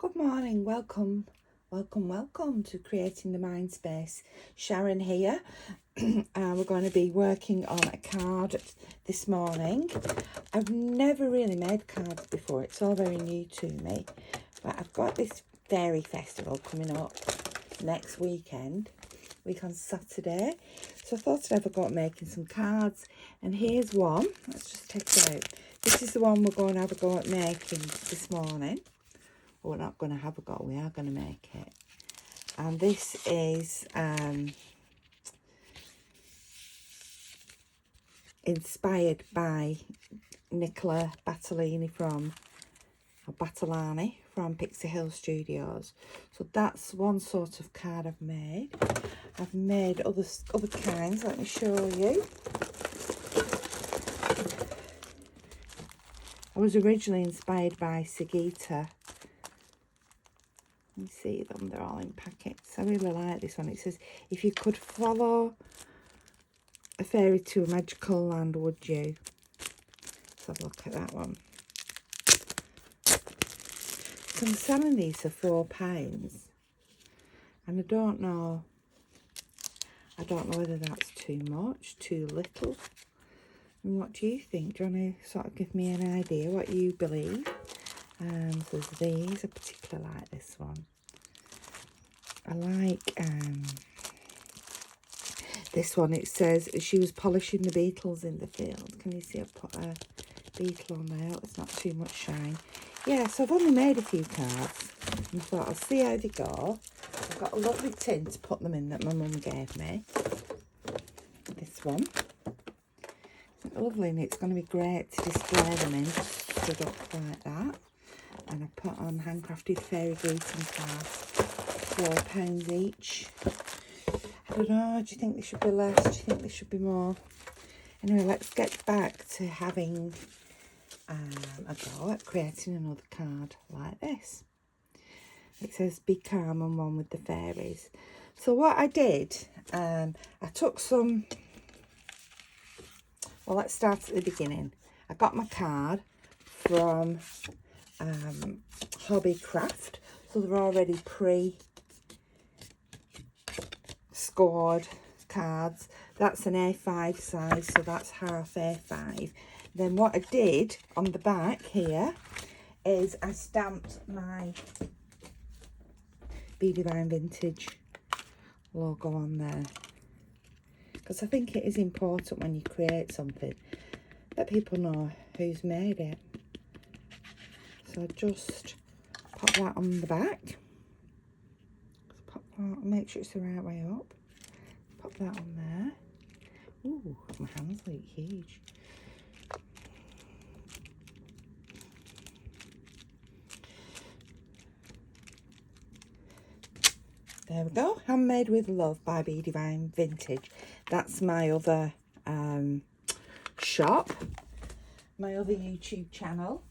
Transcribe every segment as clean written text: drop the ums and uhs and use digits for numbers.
Good morning, welcome to Creating the Mind Space. Sharon here. We're going to be working on a card this morning. I've never really made cards before, it's all very new to me, but I've got this fairy festival coming up next week on Saturday, so I thought I'd have a go at making some cards, and here's one. Let's just take it out. This is the one we're going to have a go at making this morning. We're not going to have a go, we are going to make it. And this is inspired by Nicola Battellani from Pixie Hill Studios. So that's one sort of card I've made. I've made other kinds, let me show you. I was originally inspired by Sagita. You see them, they're all in packets. I really like this one. It says, if you could follow a fairy to a magical land, would you? Let's have a look at that one. So I'm selling these for £4, and I don't know whether that's too much, too little. And what do you think? Do you want to sort of give me an idea what you believe? There's these, I particularly like this one. I like this one. It says she was polishing the beetles in the field. Can you see I've put a beetle on there? It's not too much shine. Yeah, so I've only made a few cards and thought I'll see how they go. I've got a lovely tin to put them in that my mum gave me. This one. Isn't it lovely? And it's going to be great to display them in, just stood up like that. And I put on handcrafted fairy greeting cards, £4 each. I don't know, do you think they should be less? Do you think they should be more? Anyway, let's get back to having a go at creating another card like this. It says, be calm and one with the fairies. So what I did, I took some, well, let's start at the beginning. I got my card from Hobbycraft, so they're already pre-scored cards. That's an A5 size, so that's half A5. Then what I did on the back here is I stamped my Be Divine Vintage logo on there, because I think it is important when you create something that people know who's made it. So I just pop that on the back. Pop that, make sure it's the right way up. Pop that on there. Ooh, my hands look huge. There we go. Handmade with Love by Be Divine Vintage. That's my other shop, my other YouTube channel.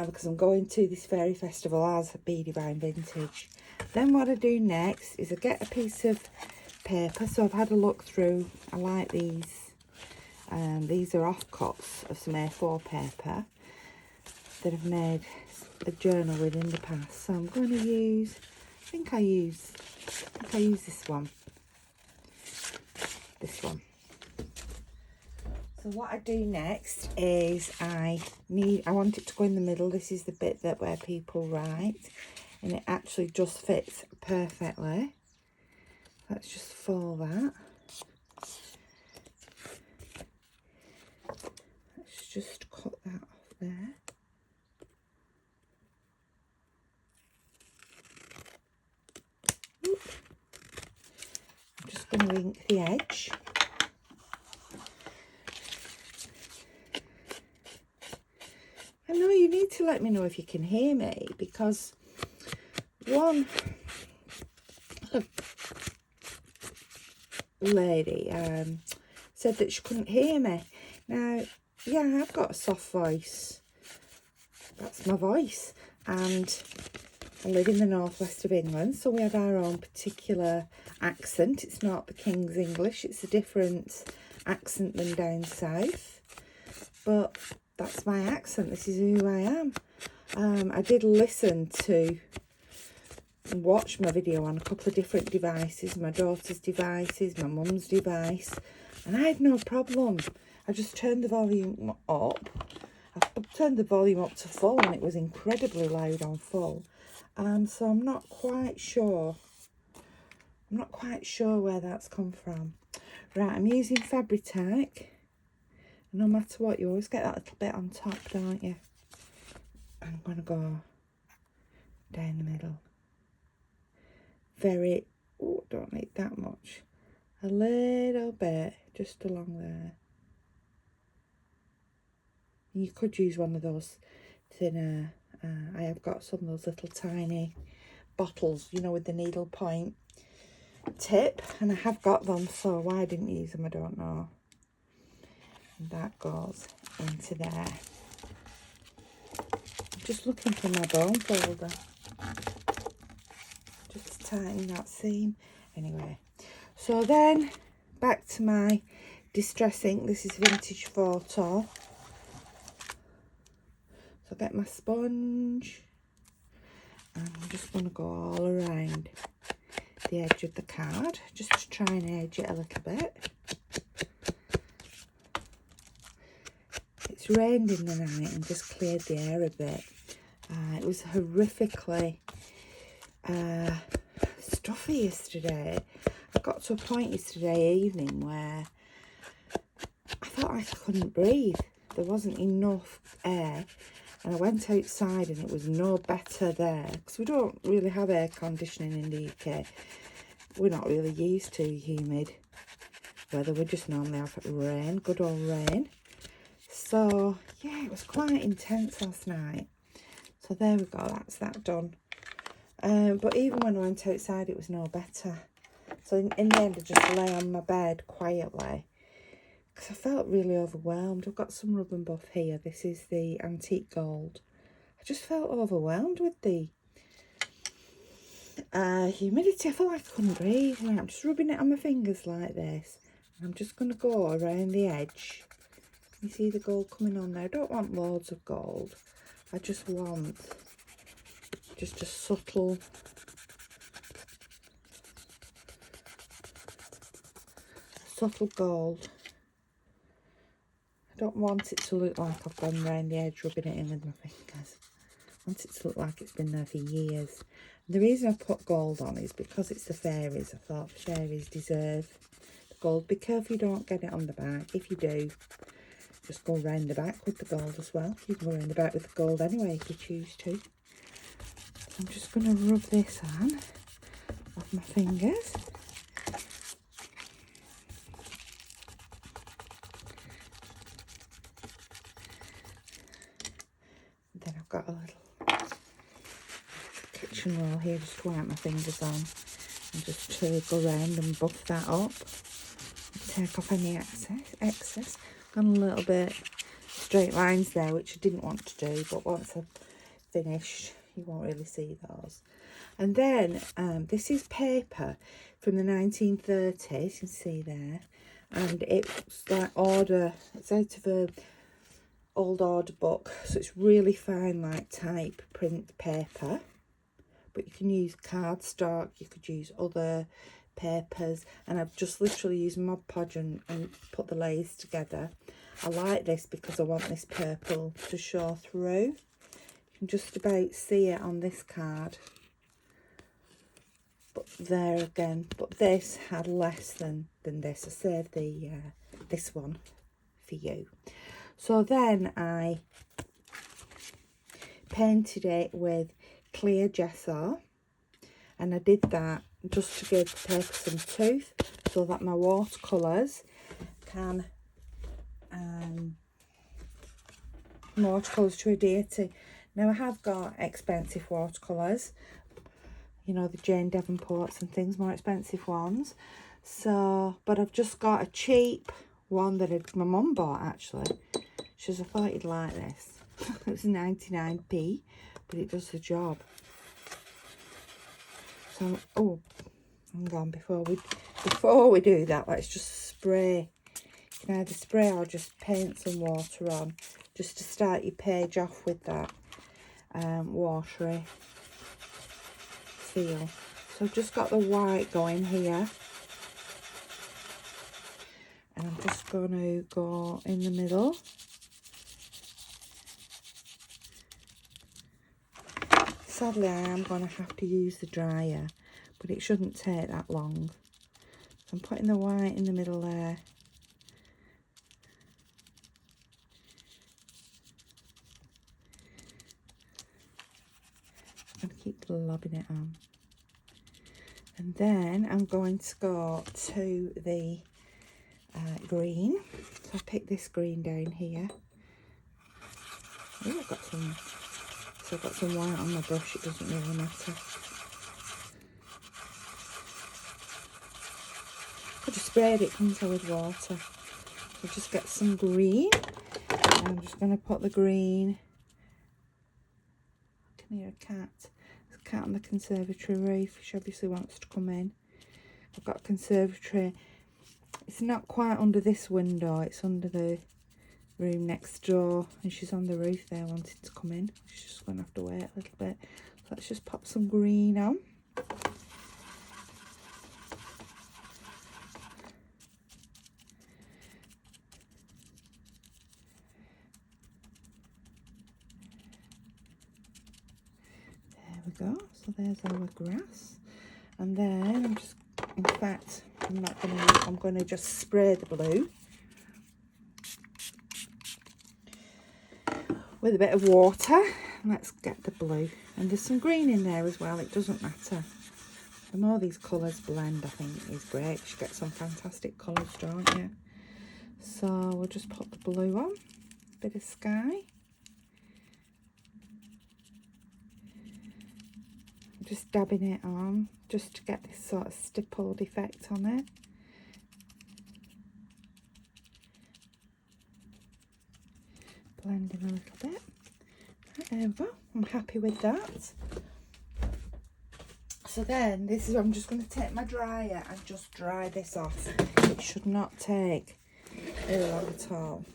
Because I'm going to this fairy festival as Be Divine Vintage. Then what I do next is I get a piece of paper. So I've had a look through. I like these. These are offcuts of some A4 paper that I've made a journal with in the past. So I'm going to use, I think I use this one. This one. So what I do next is I want it to go in the middle. This is the bit where people write, and it actually just fits perfectly. Let's just fold that. Let's just cut that off there. Oop. I'm just going to ink the edge. I know you need to let me know if you can hear me, because one lady said that she couldn't hear me. Now, yeah, I've got a soft voice. That's my voice. And I live in the northwest of England, so we have our own particular accent. It's not the King's English, it's a different accent than down south. But that's my accent, this is who I am. I did listen to and watch my video on a couple of different devices, my daughter's devices, my mum's device, and I had no problem. I just turned the volume up. I turned the volume up to full and it was incredibly loud on full. So I'm not quite sure. I'm not quite sure where that's come from. Right, I'm using Fabri-Tac. No matter what, you always get that little bit on top, don't you? I'm going to go down the middle. Very, oh, don't need that much. A little bit, just along there. You could use one of those thinner, I have got some of those little tiny bottles, you know, with the needle point tip, and I have got them, so why I didn't use them, I don't know. And that goes into there. I'm just looking for my bone folder. Just to tighten that seam. Anyway, so then back to my Distress ink. This is Vintage Photo. So I get my sponge and I'm just going to go all around the edge of the card just to try and edge it a little bit. It's rained in the night and just cleared the air a bit. It was horrifically stuffy yesterday. I got to a point yesterday evening where I felt like I couldn't breathe. There wasn't enough air. And I went outside and it was no better there. Because we don't really have air conditioning in the UK. We're not really used to humid weather. We just normally have rain, good old rain. So, yeah, it was quite intense last night. So there we go, that's that done. But even when I went outside, it was no better. So in the end, I just lay on my bed quietly. Because I felt really overwhelmed. I've got some Rub and Buff here. This is the Antique Gold. I just felt overwhelmed with the humidity. I felt like I couldn't breathe. Right, I'm just rubbing it on my fingers like this. I'm just going to go around the edge. You see the gold coming on there? I don't want loads of gold. I just want just a subtle gold. I don't want it to look like I've gone round the edge rubbing it in with my fingers. I want it to look like it's been there for years. And the reason I put gold on is because it's the fairies. I thought the fairies deserve the gold. Be careful you don't get it on the back. If you do, just go round the back with the gold as well. You can go round the back with the gold anyway if you choose to. I'm just going to rub this on off my fingers. Then I've got a little kitchen roll here just to wipe my fingers on and just to go around and buff that up. Take off any excess. Got a little bit straight lines there, which I didn't want to do, but once I've finished, you won't really see those. And then this is paper from the 1930s, you can see there, and it's like it's out of a old order book, so it's really fine, like type print paper. But you can use cardstock, you could use other papers, and I've just literally used Mod Podge and put the layers together. I like this because I want this purple to show through. You can just about see it on this card. But there again, but this had less than this. I saved the this one for you. So then I painted it with clear gesso, and I did that just to give the paper some tooth so that my watercolours can watercolours to adhere to. Now I have got expensive watercolours, you know, the Jane Davenports and things, more expensive ones. So, but I've just got a cheap one that my mum bought actually. She says, I thought you'd like this. It was 99p, but it does the job. So, oh, hang on, before we do that, let's just spray. You can either spray or just paint some water on, just to start your page off with that. watery feel. So I've just got the white going here. And I'm just going to go in the middle. Sadly, I am going to have to use the dryer, but it shouldn't take that long. So I'm putting the white in the middle there. I'm going to keep lobbing it on. And then I'm going to go to the green. So I picked this green down here. Oh, I've got some. So I've got some white on my brush. It doesn't really matter. I just sprayed it, comes out with water. So just get some green. And I'm just going to put the green. I can hear a cat. There's a cat on the conservatory roof. She obviously wants to come in. I've got a conservatory. It's not quite under this window. It's under the room next door. And she's on the roof there wanting to come in. She's just going to have to wait a little bit. So let's just pop some green on. There we go. So there's our grass. And then I'm just, in fact, I'm going to just spray the blue with a bit of water. Let's get the blue. And there's some green in there as well. It doesn't matter. The more these colours blend, I think, is great. You get some fantastic colours, don't you? So we'll just put the blue on. Bit of sky. Just dabbing it on, just to get this sort of stippled effect on it. Blending a little bit. There we go. I'm happy with that. So then, this is, I'm just going to take my dryer and just dry this off. It should not take very long at all.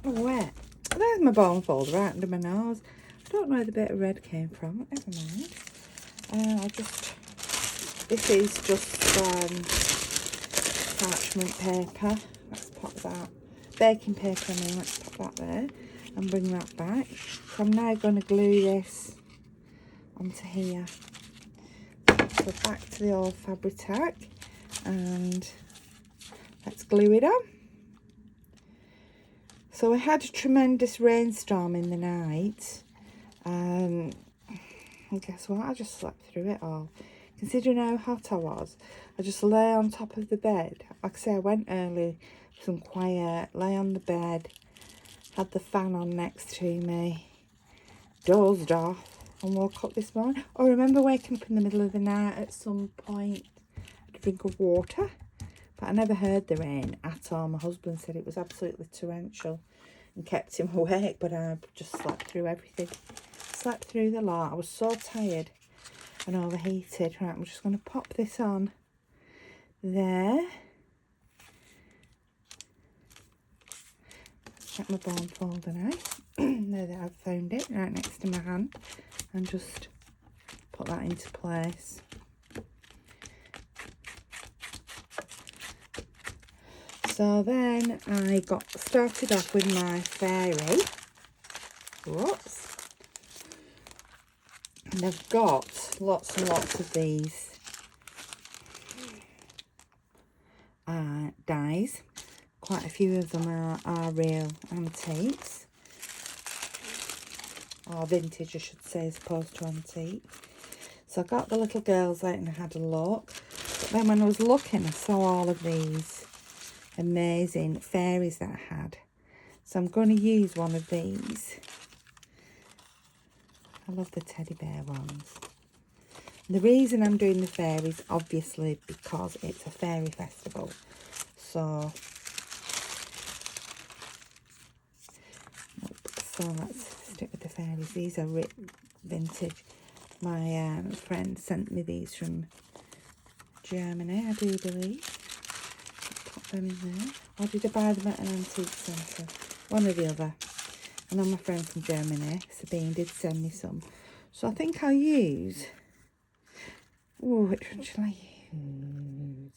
Wet. There's my bone fold right under my nose. I don't know where the bit of red came from, but never mind. I'll just, this is just parchment paper. Let's pop that. Baking paper, I mean, let's pop that there and bring that back. So I'm now going to glue this onto here. So back to the old Fabri-Tac and let's glue it on. So I had a tremendous rainstorm in the night, and guess what? I just slept through it all. Considering how hot I was, I just lay on top of the bed. Like I say, I went early, some quiet, lay on the bed, had the fan on next to me, dozed off, and woke up this morning. I remember waking up in the middle of the night at some point to drink of water. But I never heard the rain at all. My husband said it was absolutely torrential and kept him awake, but I just slept through everything. Slept through the lot. I was so tired and overheated. Right, I'm just going to pop this on there. Check my bone folder now. Now that I've found it, right next to my hand. And just put that into place. So then I got started off with my fairy. Whoops. And I've got lots and lots of these dies. Quite a few of them are real antiques. or vintage I should say, as opposed to antique. So I got the little girls out and I had a look. But then when I was looking, I saw all of these amazing fairies that I had. So I'm going to use one of these. I love the teddy bear ones. And the reason I'm doing the fairies, obviously, because it's a fairy festival. So let's stick with the fairies. These are vintage. My friend sent me these from Germany, I do believe. Pop them in there. Or did I buy them at an antique centre? One or the other. I know my friend from Germany, Sabine, did send me some. So I think I'll use... Oh, which one shall I use?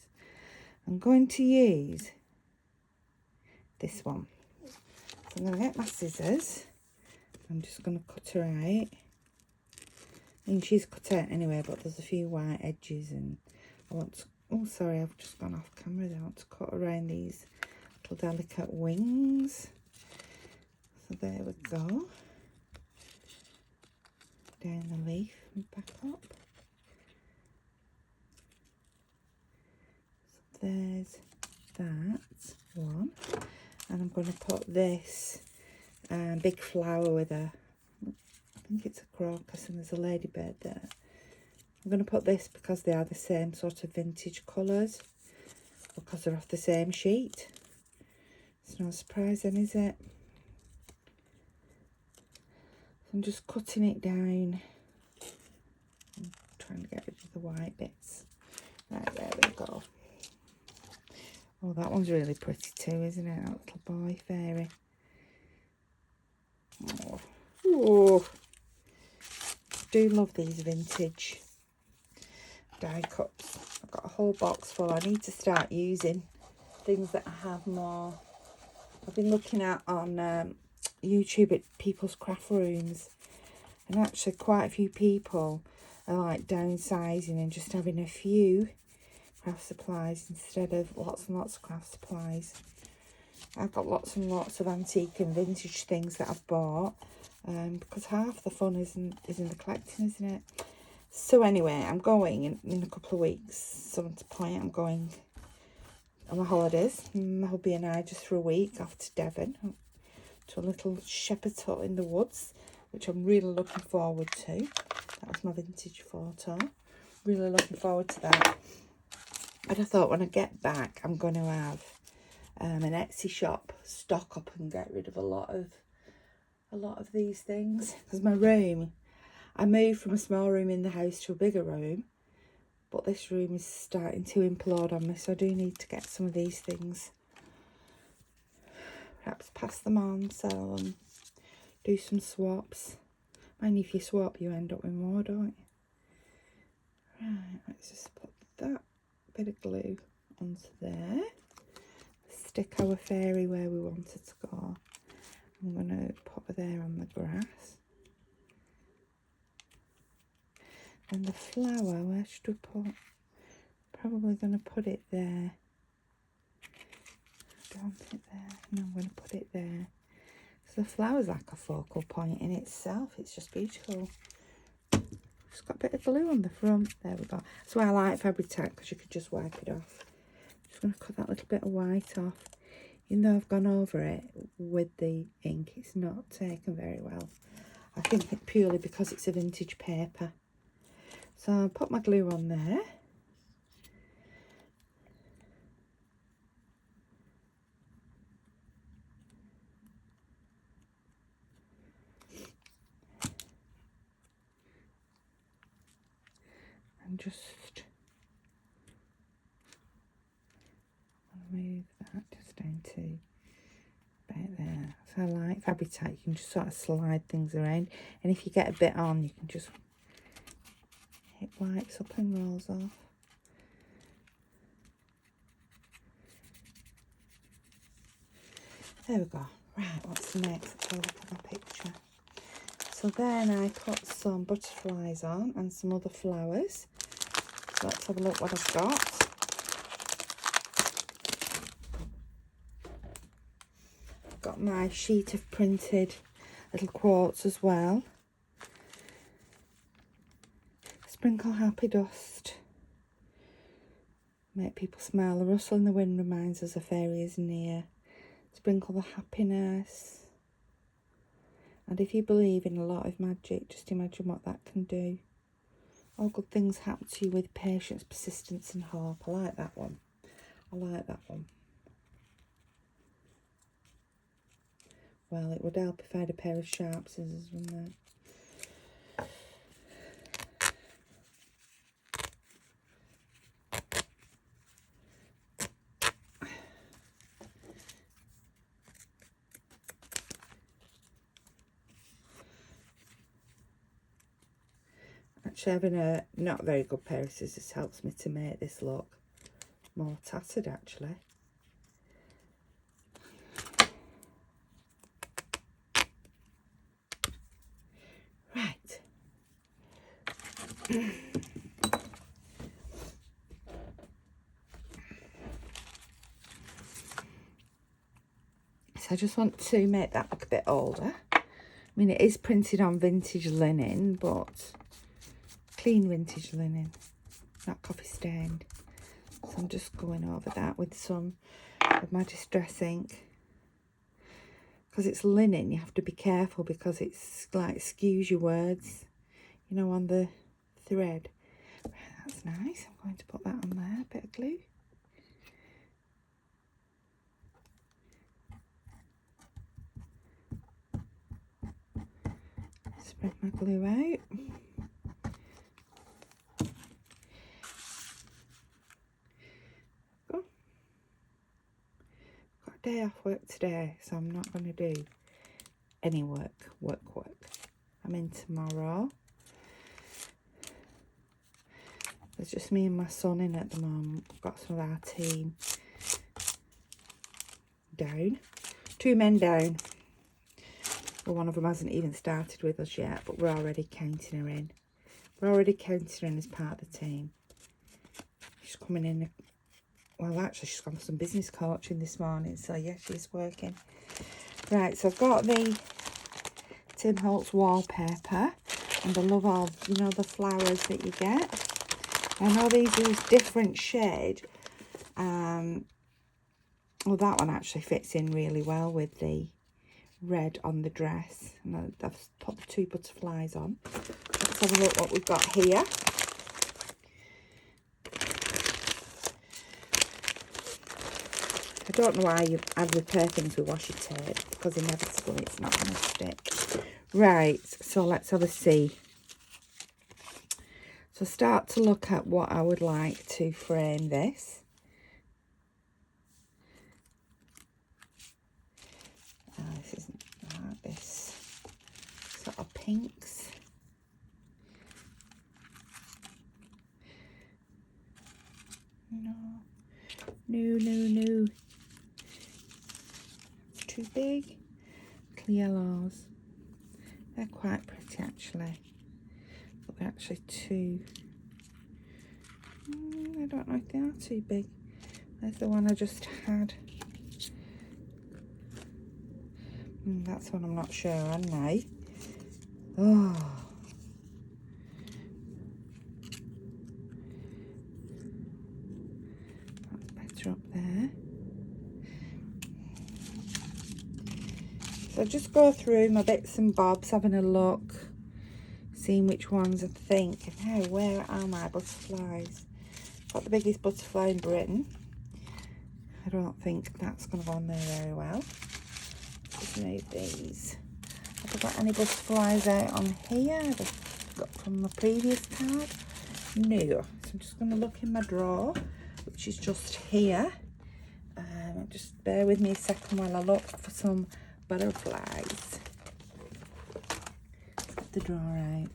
I'm going to use this one. So I'm going to get my scissors. I'm just going to cut her out. I mean, she's cut out anyway, but there's a few white edges and I want to... Oh, sorry, I've just gone off camera there. I want to cut around these little delicate wings. So there we go. Down the leaf and back up. So there's that one. And I'm going to put this big flower with a... I think it's a crocus and there's a ladybird there. I'm going to put this because they are the same sort of vintage colours. Because they're off the same sheet. It's no surprise then, is it? I'm just cutting it down. I'm trying to get rid of the white bits. Right, there we go. Oh, that one's really pretty too, isn't it? That little boy fairy. Oh. Oh. Do love these vintage die cups. I've got a whole box full. I need to start using things that I have more. I've been looking at on YouTube at people's craft rooms, and actually quite a few people are like downsizing and just having a few craft supplies instead of lots and lots of craft supplies. I've got lots and lots of antique and vintage things that I've bought, because half the fun is in the collecting, isn't it? So anyway, I'm going in a couple of weeks. Something to point, I'm going on my holidays. My hubby and I, just for a week, off to Devon, to a little shepherd's hut in the woods, which I'm really looking forward to. That was my vintage photo. Really looking forward to that. And I thought when I get back, I'm going to have an Etsy shop, stock up and get rid of a lot of these things. Because my room, I moved from a small room in the house to a bigger room, but this room is starting to implode on me, so I do need to get some of these things. Perhaps pass them on, sell them, do some swaps. And if you swap, you end up with more, don't you? Right, let's just put that bit of glue onto there. Stick our fairy where we want it to go. I'm going to put her there on the grass. And the flower, where should we put? Probably going to put it there. I don't want it there. No, I'm going to put it there. So the flower's like a focal point in itself. It's just beautiful. Just got a bit of glue on the front. There we go. That's why I like Fabri-Tac, because you could just wipe it off. Just going to cut that little bit of white off. Even though I've gone over it with the ink, it's not taken very well. I think it purely because it's a vintage paper. So I'll put my glue on there. And just move that just down to about there. So I like Fabri-Tac, you can just sort of slide things around, and if you get a bit on, you can just, it wipes up and rolls off. There we go. Right, what's next? Let's have a look at my picture. So then I put some butterflies on and some other flowers. So let's have a look what I've got. Got my sheet of printed little quotes as well. Sprinkle happy dust. Make people smile. The rustle in the wind reminds us a fairy is near. Sprinkle the happiness. And if you believe in a lot of magic, just imagine what that can do. All good things happen to you with patience, persistence and hope. I like that one. I like that one. Well, it would help if I had a pair of sharp scissors, wouldn't it? Actually, having a not very good pair of scissors helps me to make this look more tattered, actually. Right. So I just want to make that look a bit older. I mean, it is printed on vintage linen, but clean vintage linen, not coffee stained. So I'm just going over that with some of my distress ink. Because it's linen, you have to be careful because it's like skews your words, you know, on the thread. Right, that's nice. I'm going to put that on there, a bit of glue. Spread my glue out. Day off work today, so I'm not going to do any work. I'm in tomorrow. There's just me and my son in at the moment. We've got some of our team down. 2 men down. Well, one of them hasn't even started with us yet, but we're already counting her in. We're already counting her in as part of the team. She's coming in. Well, actually, she's gone for some business coaching this morning, so yeah, she's working. Right, so I've got the Tim Holtz wallpaper, and I love all, you know, the flowers that you get. I know these use different shade. Well, that one actually fits in really well with the red on the dress. And I've put the 2 butterflies on. Let's have a look what we've got here. I don't know why I'd repair things with washi tape, because inevitably it's not going to stick. Right, so let's have a see. So start to look at what I would like to frame this. This isn't like this sort of pinks. No. Too big. Clear yellows. They're quite pretty actually, but they're actually too, I don't know if they are too big. There's the one I just had. That's one I'm not sure on now. Oh. That's better up there. So just go through my bits and bobs, having a look, seeing which ones I think. Now, where are my butterflies? Got the biggest butterfly in Britain. I don't think that's going to go on there very well. Just move these. Have I got any butterflies out on here? I've got from my previous card. No. So I'm just going to look in my drawer, which is just here. Just bear with me a second while I look for some butterflies. Get the drawer out.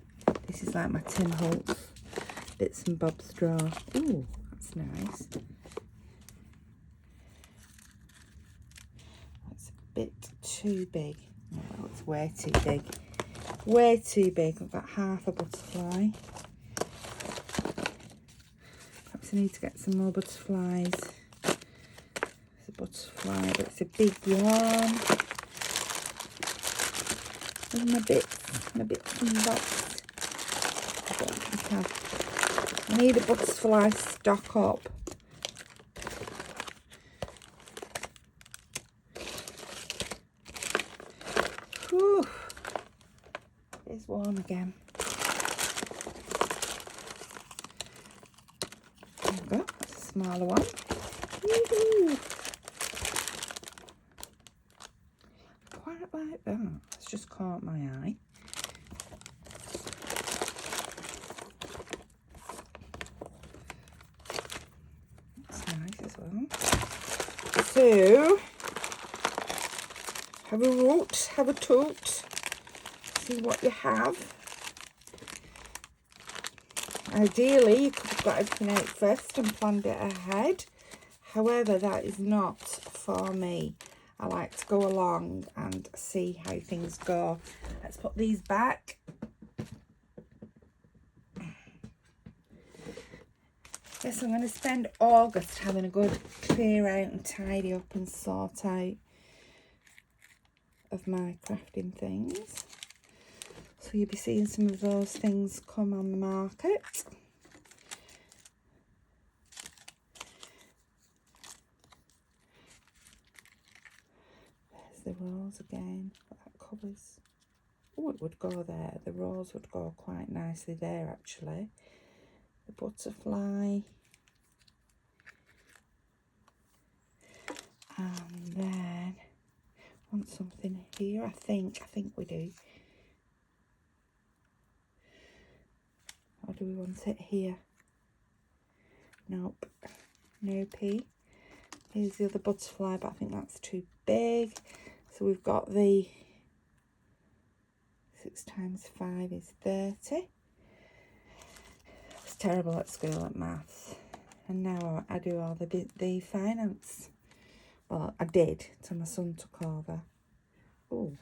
This is like my Tim Holtz bits and bobs drawer. Ooh, that's nice. That's a bit too big. Oh, it's way too big. Way too big. I've got half a butterfly. Perhaps I need to get some more butterflies. There's a butterfly, but it's a big one. There's my bits and bobs. I don't think I've I need a butterfly stock up. Whew. It's warm again. There we go. That's a smaller one. Woo-hoo. Quite like that. It's just caught my eye. That's nice as well. So, have a root, have a toot. See what you have. Ideally, you could have got everything out first and planned it ahead. However, that is not for me. I like to go along and see how things go. Let's put these back. Yes, I'm going to spend August having a good clear out and tidy up and sort out of my crafting things. So you'll be seeing some of those things come on the market. There's the rose again. That covers. Oh, it would go there. The rose would go quite nicely there, actually. The butterfly. And then want something here. I think we do. Or do we want it here? Nope. Nope. Here's the other butterfly, but I think that's too big. So we've got the 6 times 5 is 30. I was terrible at school at maths. And now I do all the finance. Well, I did till my son took over. Oh.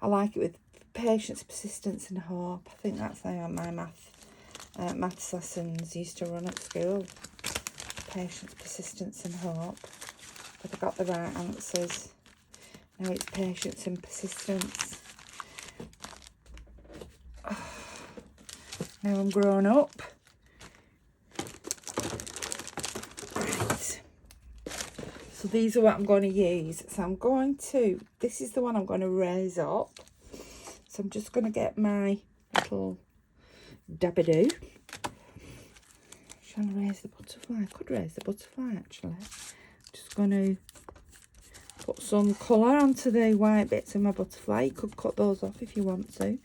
I like it with patience, persistence and hope. I think that's how my maths lessons used to run at school. Patience, persistence and hope. But I got the right answers. Now it's patience and persistence. Oh. Now I'm grown up. Right. So these are what I'm going to use. So I'm going to, this is the one I'm going to raise up. So I'm just going to get my little dabby-doo. Trying to raise the butterfly. I could raise the butterfly actually. Just going to put some colour onto the white bits of my butterfly. You could cut those off if you want to.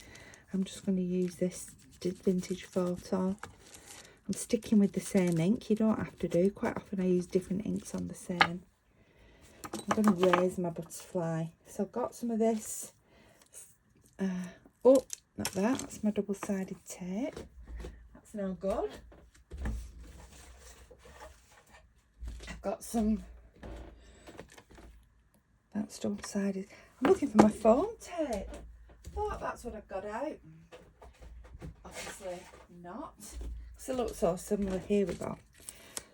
I'm just going to use this vintage photo. I'm sticking with the same ink. You don't have to do. Quite often I use different inks on the same. I'm going to raise my butterfly. So I've got some of this. Oh, not that. That's my double-sided tape. That's no good. I've got some. That's double-sided. I'm looking for my foam tape. I thought that's what I've got out. Obviously not. Because it looks so similar. Here we go.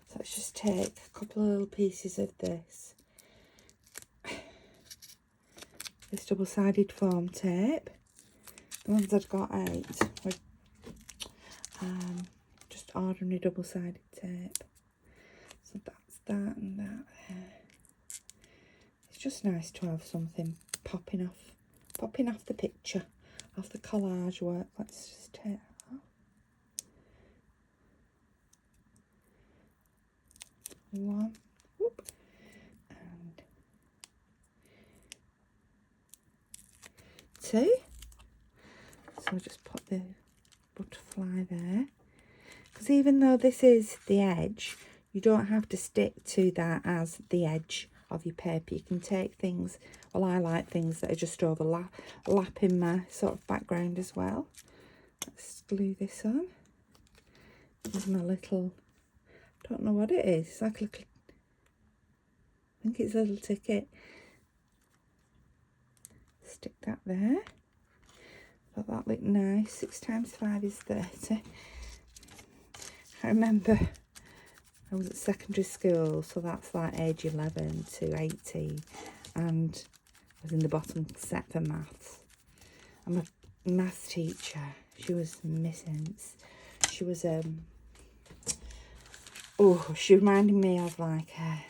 So let's just take a couple of little pieces of this. This double-sided foam tape. The ones I've got out were just ordinary double-sided tape. So that's that and that there. It's just nice to have something popping off the picture, off the collage work. Let's just take that off. One. Whoop. And 2. So I'll just put the butterfly there. Because even though this is the edge, you don't have to stick to that as the edge of your paper. You can take things, well, I like things that are just overlapping my sort of background as well. Let's glue this on. This is my little, don't know what it is. It's like a little, I think it's a little ticket. Stick that there. Thought that looked nice. 6 times 5 is 30. I remember I was at secondary school, so that's like age 11 to 18, and I was in the bottom set for maths. I'm a maths teacher. She was missing. She was, she reminded me of like a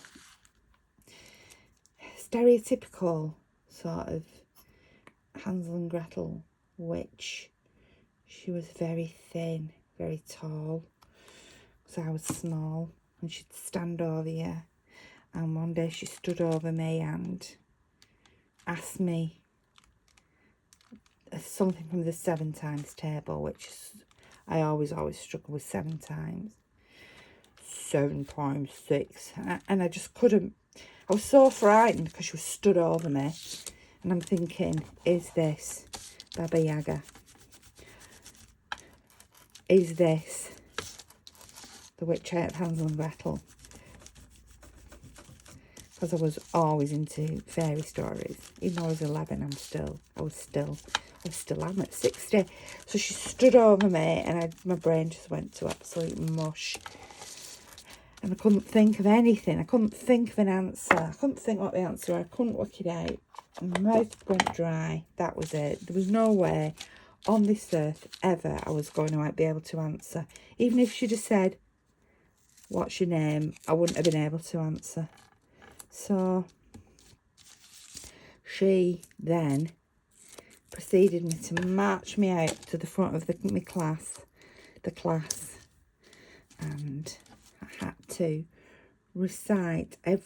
stereotypical sort of Hansel and Gretel witch. She was very thin, very tall, because I was small, and she'd stand over you. And one day she stood over me and asked me something from the 7 times table, which is, I always struggle with 7 times. 7 times 6. And I just couldn't. I was so frightened because she was stood over me. And I'm thinking, is this Baba Yaga? Is this the Witch out of Hansel and Gretel? Because I was always into fairy stories. Even though I was 11, I still am at 60. So she stood over me and my brain just went to absolute mush. And I couldn't think of anything. I couldn't think of an answer. I couldn't think what the answer was. I couldn't work it out. And my mouth went dry. That was it. There was no way on this earth ever I was going to be able to answer. Even if she'd have said, what's your name? I wouldn't have been able to answer. So she then proceeded me to march me out to the front of the class, and I had to recite I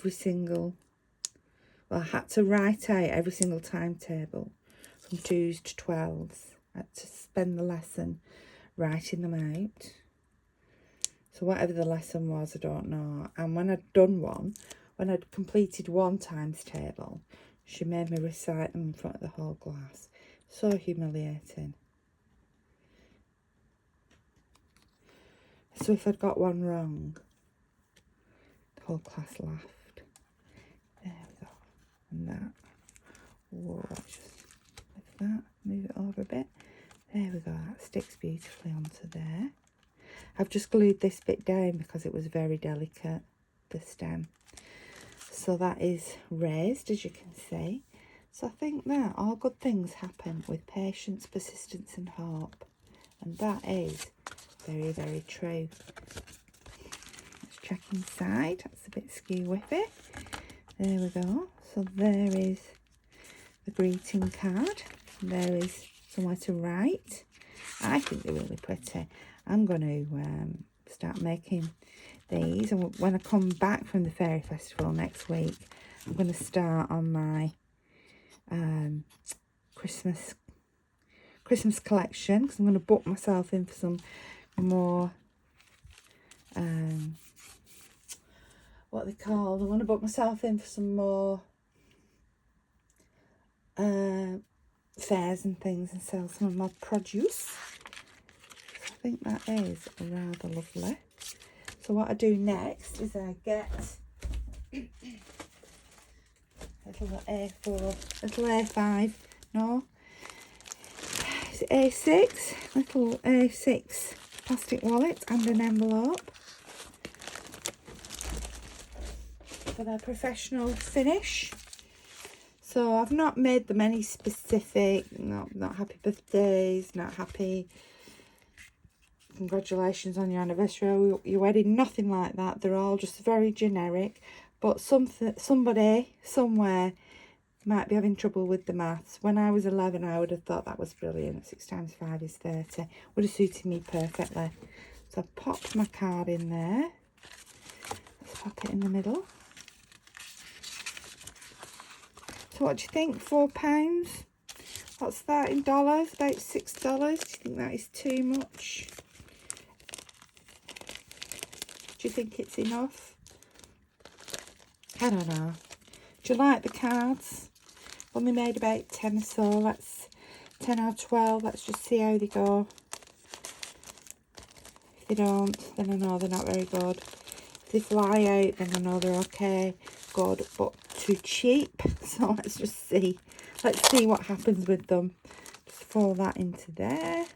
had to write out every single timetable from 2s to 12s. I had to spend the lesson writing them out. So whatever the lesson was, I don't know. And when I'd completed one times table, she made me recite them in front of the whole class. So humiliating. So if I'd got one wrong, the whole class laughed. There we go. And that. Whoa, just lift that, move it over a bit. There we go, that sticks beautifully onto there. I've just glued this bit down because it was very delicate, the stem. So that is raised, as you can see. So I think that all good things happen with patience, persistence and hope. And that is very, very true. Let's check inside. That's a bit skew-whiffy. There we go. So there is the greeting card. There is somewhere to write. I think they're really pretty. I'm going to start making these. And when I come back from the Fairy Festival next week, I'm going to start on my Christmas collection, because I'm going to book myself in for some more what are they called? I want to book myself in for some more fairs and things and sell some of my produce. I think that is rather lovely. So what I do next is I get little A5, no, it's A6, little A6 plastic wallet and an envelope for their professional finish. So I've not made them any specific, not happy birthdays, not happy congratulations on your anniversary, your wedding, nothing like that. They're all just very generic. But somebody somewhere might be having trouble with the maths. When I was 11, I would have thought that was brilliant. 6 times 5 is 30. Would have suited me perfectly. So I've popped my card in there. Let's pop it in the middle. So what do you think? £4? What's that in dollars? About $6. Do you think that is too much? Do you think it's enough? I don't know. Do you like the cards? Only made about 10 or so. Let's 10 or 12. Let's just see how they go. If they don't, then I know they're not very good. If they fly out, then I know they're okay, good, but too cheap. So let's just see. Let's see what happens with them. Just fold that into there.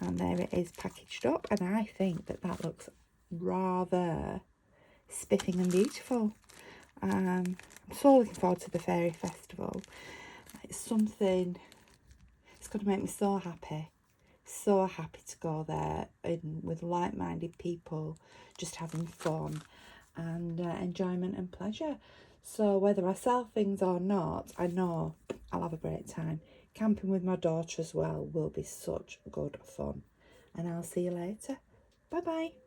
And there it is packaged up. And I think that looks rather spiffing and beautiful. I'm so looking forward to the Fairy Festival. It's something, it's going to make me so happy. So happy to go there and with like-minded people, just having fun and enjoyment and pleasure. So whether I sell things or not, I know I'll have a great time. Camping with my daughter as well will be such good fun. And I'll see you later. Bye bye.